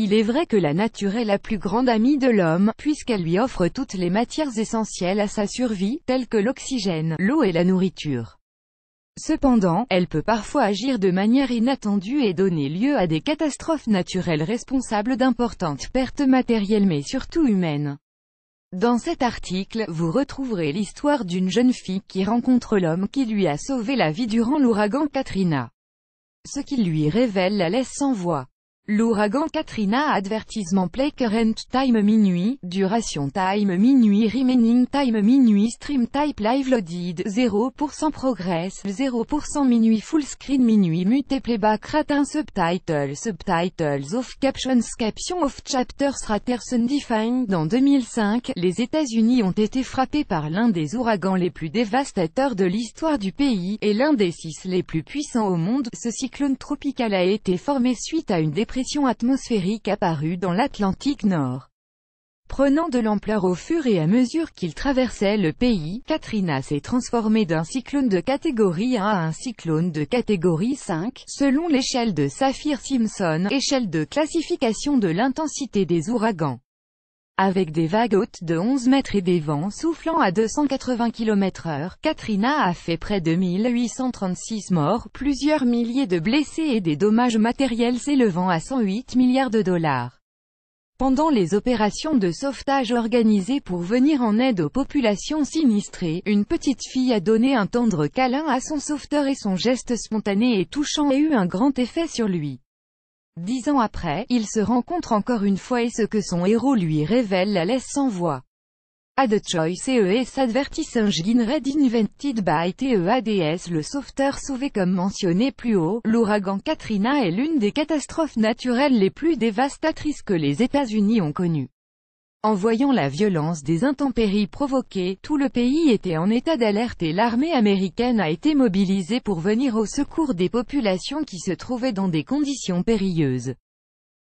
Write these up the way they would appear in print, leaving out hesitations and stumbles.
Il est vrai que la nature est la plus grande amie de l'homme, puisqu'elle lui offre toutes les matières essentielles à sa survie, telles que l'oxygène, l'eau et la nourriture. Cependant, elle peut parfois agir de manière inattendue et donner lieu à des catastrophes naturelles responsables d'importantes pertes matérielles mais surtout humaines. Dans cet article, vous retrouverez l'histoire d'une jeune fille qui rencontre l'homme qui lui a sauvé la vie durant l'ouragan Katrina. Ce qui lui révèle la laisse sans voix. L'ouragan Katrina. Advertisement. Play current time minuit, duration time minuit, remaining time minuit, stream type live loaded, 0% progress, 0% minuit, full screen minuit, mute playback rate, subtitles of captions, caption of chapters raters undefined. En 2005, les États-Unis ont été frappés par l'un des ouragans les plus dévastateurs de l'histoire du pays, et l'un des 6 les plus puissants au monde. Ce cyclone tropical a été formé suite à une dépression atmosphérique apparue dans l'Atlantique Nord. Prenant de l'ampleur au fur et à mesure qu'il traversait le pays, Katrina s'est transformé d'un cyclone de catégorie 1 à un cyclone de catégorie 5, selon l'échelle de Saffir-Simpson, échelle de classification de l'intensité des ouragans. Avec des vagues hautes de 11 mètres et des vents soufflant à 280 km/h, Katrina a fait près de 1836 morts, plusieurs milliers de blessés et des dommages matériels s'élevant à 108 milliards de dollars. Pendant les opérations de sauvetage organisées pour venir en aide aux populations sinistrées, une petite fille a donné un tendre câlin à son sauveteur et son geste spontané et touchant a eu un grand effet sur lui. 10 ans après, il se rencontre encore une fois et ce que son héros lui révèle la laisse sans voix. Ad choice ES advertising read invented by TEADS. Le sauveteur sauvé. Comme mentionné plus haut, l'ouragan Katrina est l'une des catastrophes naturelles les plus dévastatrices que les États-Unis ont connues. En voyant la violence des intempéries provoquées, tout le pays était en état d'alerte et l'armée américaine a été mobilisée pour venir au secours des populations qui se trouvaient dans des conditions périlleuses.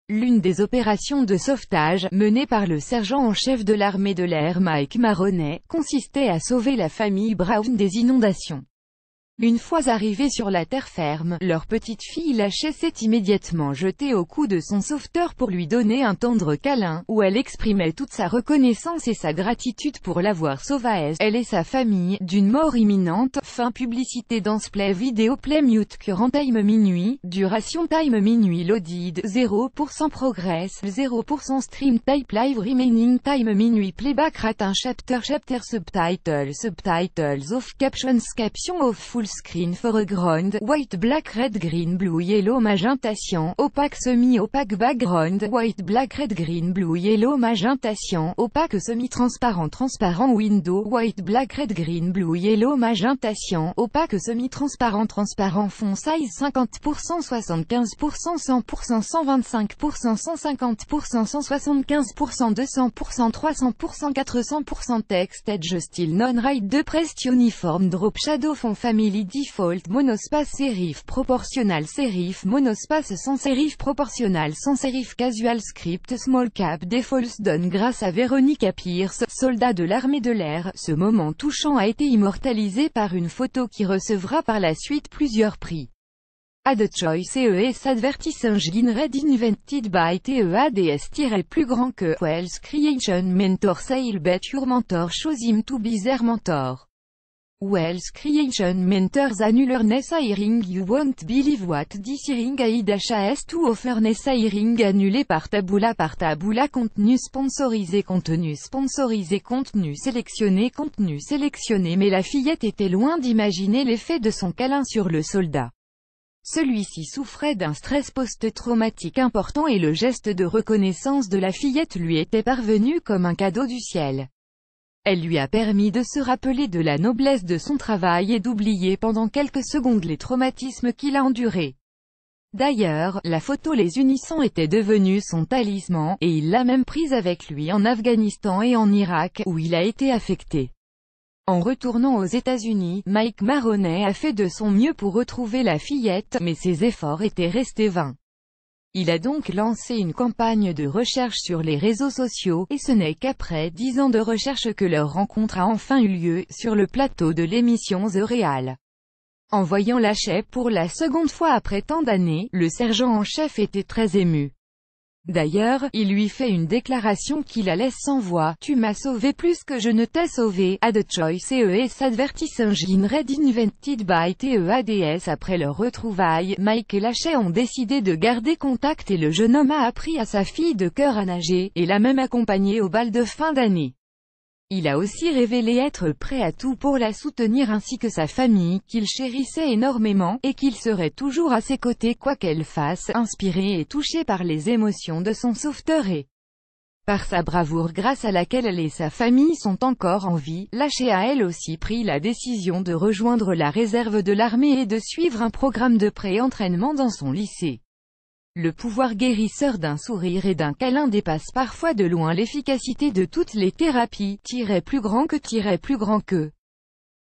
L'une des opérations de sauvetage, menée par le sergent en chef de l'armée de l'air Mike Maroney, consistait à sauver la famille Brown des inondations. Une fois arrivés sur la terre ferme, leur petite fille lâchée s'est immédiatement jetée au cou de son sauveteur pour lui donner un tendre câlin, où elle exprimait toute sa reconnaissance et sa gratitude pour l'avoir sauvée, elle et sa famille, d'une mort imminente. Fin publicité. Dance play vidéo play mute current time minuit, duration time minuit loaded, 0% progress, 0% stream type live remaining time minuit playback rate, un chapter subtitles of captions, caption of full screen foreground, white black red green blue yellow magenta cyan, opaque semi-opaque background, white black red green blue yellow magenta cyan, opaque semi-transparent transparent window, white black red green blue yellow magenta cyan, opaque semi-transparent transparent fond size 50%, 75%, 100%, 125%, 150%, 175%, 200%, 300%, 400%. Text edge style non-right de pressed uniform drop shadow fond family default monospace serif proportional serif monospace sans serif proportional sans serif casual script small cap defaults donne grâce à Veronica Pierce, soldat de l'armée de l'air. Ce moment touchant a été immortalisé par une photo qui recevra par la suite plusieurs prix. Ad choice ES advertising read invented by TEADS plus grand que Wells Creation Mentor Sale bet your mentor shows him to be their mentor. Wells Creation Mentors annulerness hiring. You won't believe what this hiring has to offer. Hiring annulé par Taboola contenu sponsorisé contenu sélectionné mais la fillette était loin d'imaginer l'effet de son câlin sur le soldat. Celui-ci souffrait d'un stress post-traumatique important et le geste de reconnaissance de la fillette lui était parvenu comme un cadeau du ciel. Elle lui a permis de se rappeler de la noblesse de son travail et d'oublier pendant quelques secondes les traumatismes qu'il a endurés. D'ailleurs, la photo les unissant était devenue son talisman, et il l'a même prise avec lui en Afghanistan et en Irak, où il a été affecté. En retournant aux États-Unis, Mike Maroney a fait de son mieux pour retrouver la fillette, mais ses efforts étaient restés vains. Il a donc lancé une campagne de recherche sur les réseaux sociaux, et ce n'est qu'après 10 ans de recherche que leur rencontre a enfin eu lieu, sur le plateau de l'émission The Real. En voyant Lachey pour la seconde fois après tant d'années, le sergent en chef était très ému. D'ailleurs, il lui fait une déclaration qui la laisse sans voix. « Tu m'as sauvé plus que je ne t'ai sauvé. A the choice is advertising red invented by TEADS » Après leur retrouvaille, Mike et Lachey ont décidé de garder contact et le jeune homme a appris à sa fille de cœur à nager, et l'a même accompagnée au bal de fin d'année. Il a aussi révélé être prêt à tout pour la soutenir ainsi que sa famille, qu'il chérissait énormément, et qu'il serait toujours à ses côtés quoi qu'elle fasse, inspiré et touché par les émotions de son sauveteur et par sa bravoure grâce à laquelle elle et sa famille sont encore en vie. Lachey a elle aussi pris la décision de rejoindre la réserve de l'armée et de suivre un programme de pré-entraînement dans son lycée. Le pouvoir guérisseur d'un sourire et d'un câlin dépasse parfois de loin l'efficacité de toutes les thérapies. Plus grand que